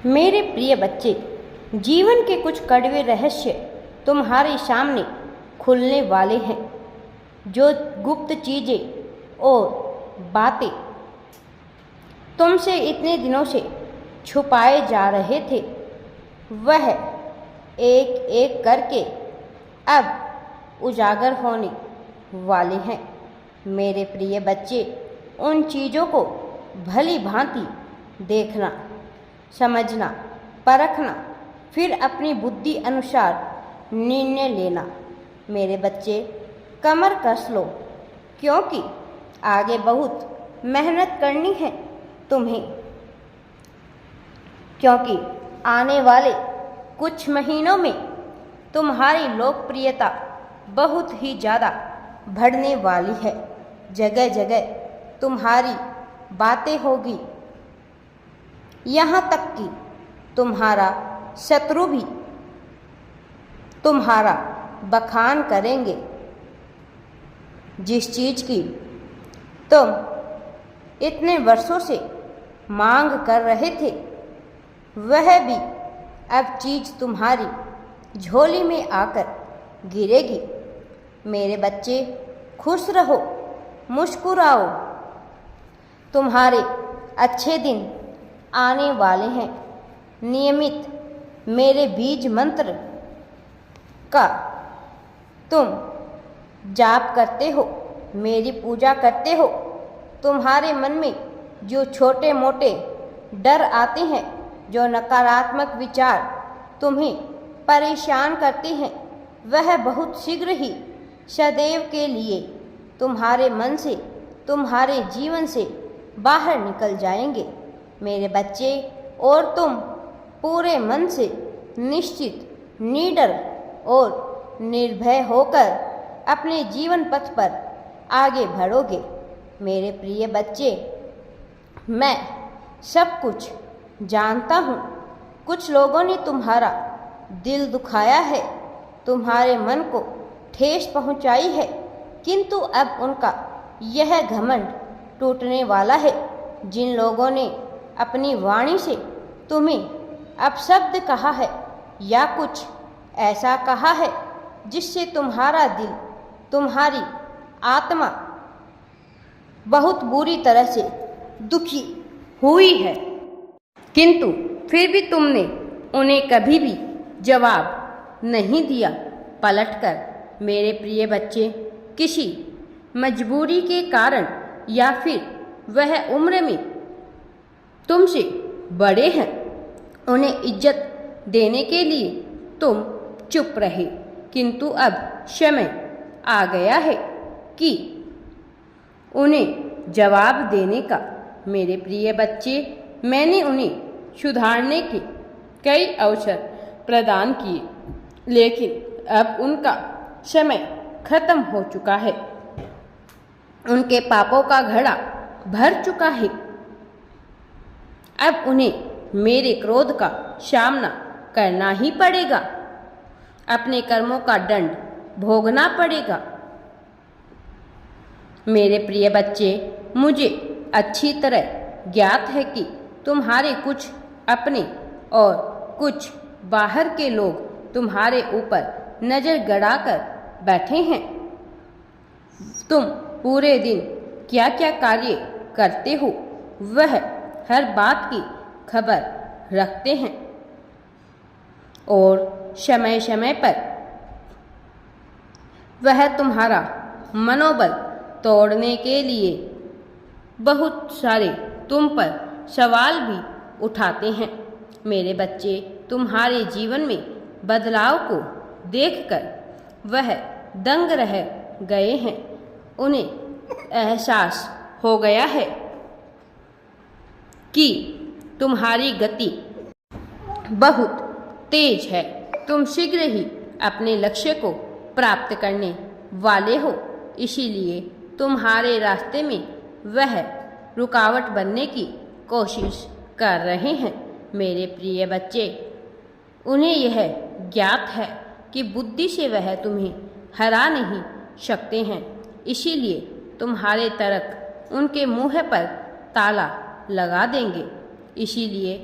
मेरे प्रिय बच्चे, जीवन के कुछ कड़वे रहस्य तुम्हारे सामने खुलने वाले हैं। जो गुप्त चीज़ें और बातें तुमसे इतने दिनों से छुपाए जा रहे थे, वह एक एक करके अब उजागर होने वाले हैं। मेरे प्रिय बच्चे, उन चीज़ों को भली भांति देखना, समझना, परखना, फिर अपनी बुद्धि अनुसार निर्णय लेना। मेरे बच्चे, कमर कस लो, क्योंकि आगे बहुत मेहनत करनी है तुम्हें, क्योंकि आने वाले कुछ महीनों में तुम्हारी लोकप्रियता बहुत ही ज़्यादा बढ़ने वाली है। जगह जगह तुम्हारी बातें होगी, यहाँ तक कि तुम्हारा शत्रु भी तुम्हारा बखान करेंगे। जिस चीज़ की तुम इतने वर्षों से मांग कर रहे थे, वह भी अब चीज़ तुम्हारी झोली में आकर गिरेगी। मेरे बच्चे, खुश रहो, मुस्कुराओ, तुम्हारे अच्छे दिन आने वाले हैं। नियमित मेरे बीज मंत्र का तुम जाप करते हो, मेरी पूजा करते हो। तुम्हारे मन में जो छोटे मोटे डर आते हैं, जो नकारात्मक विचार तुम्हें परेशान करते हैं, वह बहुत शीघ्र ही सदैव के लिए तुम्हारे मन से, तुम्हारे जीवन से बाहर निकल जाएंगे। मेरे बच्चे, और तुम पूरे मन से निश्चित, निडर और निर्भय होकर अपने जीवन पथ पर आगे बढ़ोगे। मेरे प्रिय बच्चे, मैं सब कुछ जानता हूँ। कुछ लोगों ने तुम्हारा दिल दुखाया है, तुम्हारे मन को ठेस पहुँचाई है, किंतु अब उनका यह घमंड टूटने वाला है। जिन लोगों ने अपनी वाणी से तुम्हें अपशब्द कहा है या कुछ ऐसा कहा है जिससे तुम्हारा दिल, तुम्हारी आत्मा बहुत बुरी तरह से दुखी हुई है, किंतु फिर भी तुमने उन्हें कभी भी जवाब नहीं दिया। पलटकर मेरे प्रिय बच्चे, किसी मजबूरी के कारण या फिर वह उम्र में तुमसे बड़े हैं, उन्हें इज्जत देने के लिए तुम चुप रहे, किंतु अब समय आ गया है कि उन्हें जवाब देने का। मेरे प्रिय बच्चे, मैंने उन्हें सुधारने के कई अवसर प्रदान किए, लेकिन अब उनका समय खत्म हो चुका है। उनके पापों का घड़ा भर चुका है। अब उन्हें मेरे क्रोध का सामना करना ही पड़ेगा, अपने कर्मों का दंड भोगना पड़ेगा। मेरे प्रिय बच्चे, मुझे अच्छी तरह ज्ञात है कि तुम्हारे कुछ अपने और कुछ बाहर के लोग तुम्हारे ऊपर नज़र गड़ाकर बैठे हैं। तुम पूरे दिन क्या क्या कार्य करते हो, वह हर बात की खबर रखते हैं और समय समय पर वह तुम्हारा मनोबल तोड़ने के लिए बहुत सारे तुम पर सवाल भी उठाते हैं। मेरे बच्चे, तुम्हारे जीवन में बदलाव को देखकर वह दंग रह गए हैं। उन्हें एहसास हो गया है कि तुम्हारी गति बहुत तेज है। तुम शीघ्र ही अपने लक्ष्य को प्राप्त करने वाले हो, इसीलिए तुम्हारे रास्ते में वह रुकावट बनने की कोशिश कर रहे हैं। मेरे प्रिय बच्चे, उन्हें यह ज्ञात है कि बुद्धि से वह तुम्हें हरा नहीं सकते हैं, इसीलिए तुम्हारे तर्क उनके मुँह पर ताला लगा देंगे। इसीलिए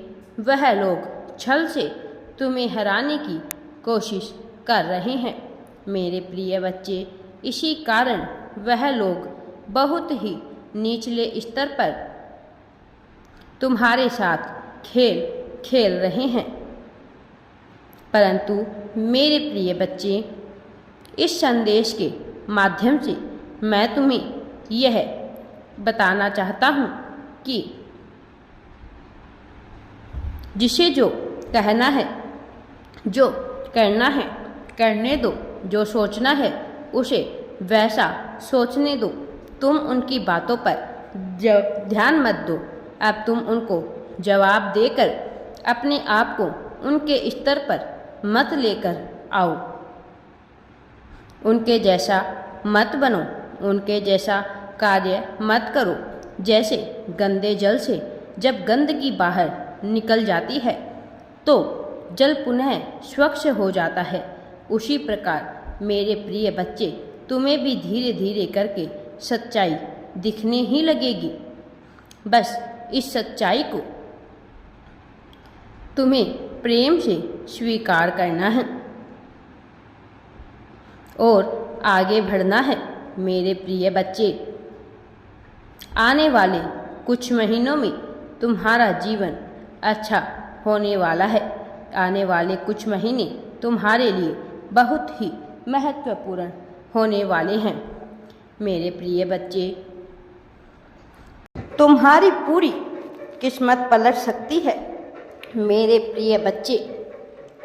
वह लोग छल से तुम्हें हराने की कोशिश कर रहे हैं। मेरे प्रिय बच्चे, इसी कारण वह लोग बहुत ही निचले स्तर पर तुम्हारे साथ खेल खेल रहे हैं। परंतु मेरे प्रिय बच्चे, इस संदेश के माध्यम से मैं तुम्हें यह बताना चाहता हूँ कि जिसे जो कहना है, जो करना है करने दो, जो सोचना है उसे वैसा सोचने दो। तुम उनकी बातों पर ध्यान मत दो। अब तुम उनको जवाब देकर अपने आप को उनके स्तर पर मत लेकर आओ। उनके जैसा मत बनो, उनके जैसा कार्य मत करो। जैसे गंदे जल से जब गंदगी बाहर निकल जाती है तो जल पुनः स्वच्छ हो जाता है, उसी प्रकार मेरे प्रिय बच्चे, तुम्हें भी धीरे धीरे करके सच्चाई दिखने ही लगेगी। बस इस सच्चाई को तुम्हें प्रेम से स्वीकार करना है और आगे बढ़ना है। मेरे प्रिय बच्चे, आने वाले कुछ महीनों में तुम्हारा जीवन अच्छा होने वाला है। आने वाले कुछ महीने तुम्हारे लिए बहुत ही महत्वपूर्ण होने वाले हैं। मेरे प्रिय बच्चे, तुम्हारी पूरी किस्मत पलट सकती है। मेरे प्रिय बच्चे,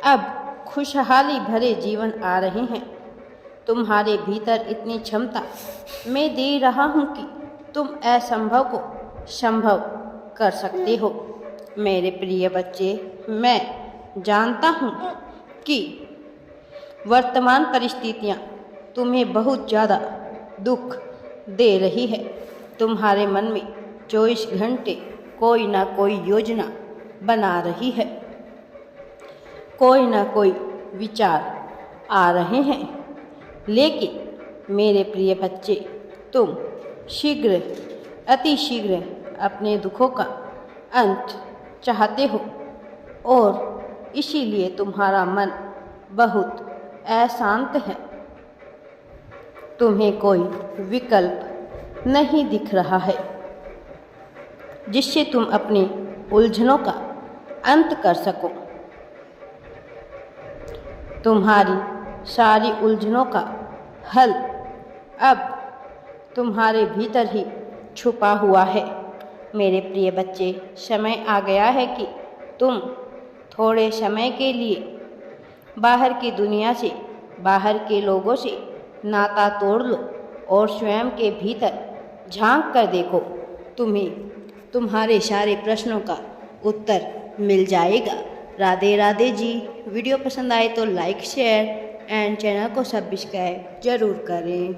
अब खुशहाली भरे जीवन आ रहे हैं। तुम्हारे भीतर इतनी क्षमता मैं दे रहा हूँ कि तुम असंभव को संभव कर सकते हो। मेरे प्रिय बच्चे, मैं जानता हूँ कि वर्तमान परिस्थितियाँ तुम्हें बहुत ज़्यादा दुख दे रही है। तुम्हारे मन में 24 घंटे कोई ना कोई योजना बना रही है, कोई ना कोई विचार आ रहे हैं। लेकिन मेरे प्रिय बच्चे, तुम शीघ्र अति शीघ्र अपने दुखों का अंत चाहते हो और इसीलिए तुम्हारा मन बहुत अशांत है। तुम्हें कोई विकल्प नहीं दिख रहा है जिससे तुम अपनी उलझनों का अंत कर सको। तुम्हारी सारी उलझनों का हल अब तुम्हारे भीतर ही छुपा हुआ है। मेरे प्रिय बच्चे, समय आ गया है कि तुम थोड़े समय के लिए बाहर की दुनिया से, बाहर के लोगों से नाता तोड़ लो और स्वयं के भीतर झांक कर देखो। तुम्हें तुम्हारे सारे प्रश्नों का उत्तर मिल जाएगा। राधे राधे जी। वीडियो पसंद आए तो लाइक, शेयर एंड चैनल को सब्सक्राइब जरूर करें।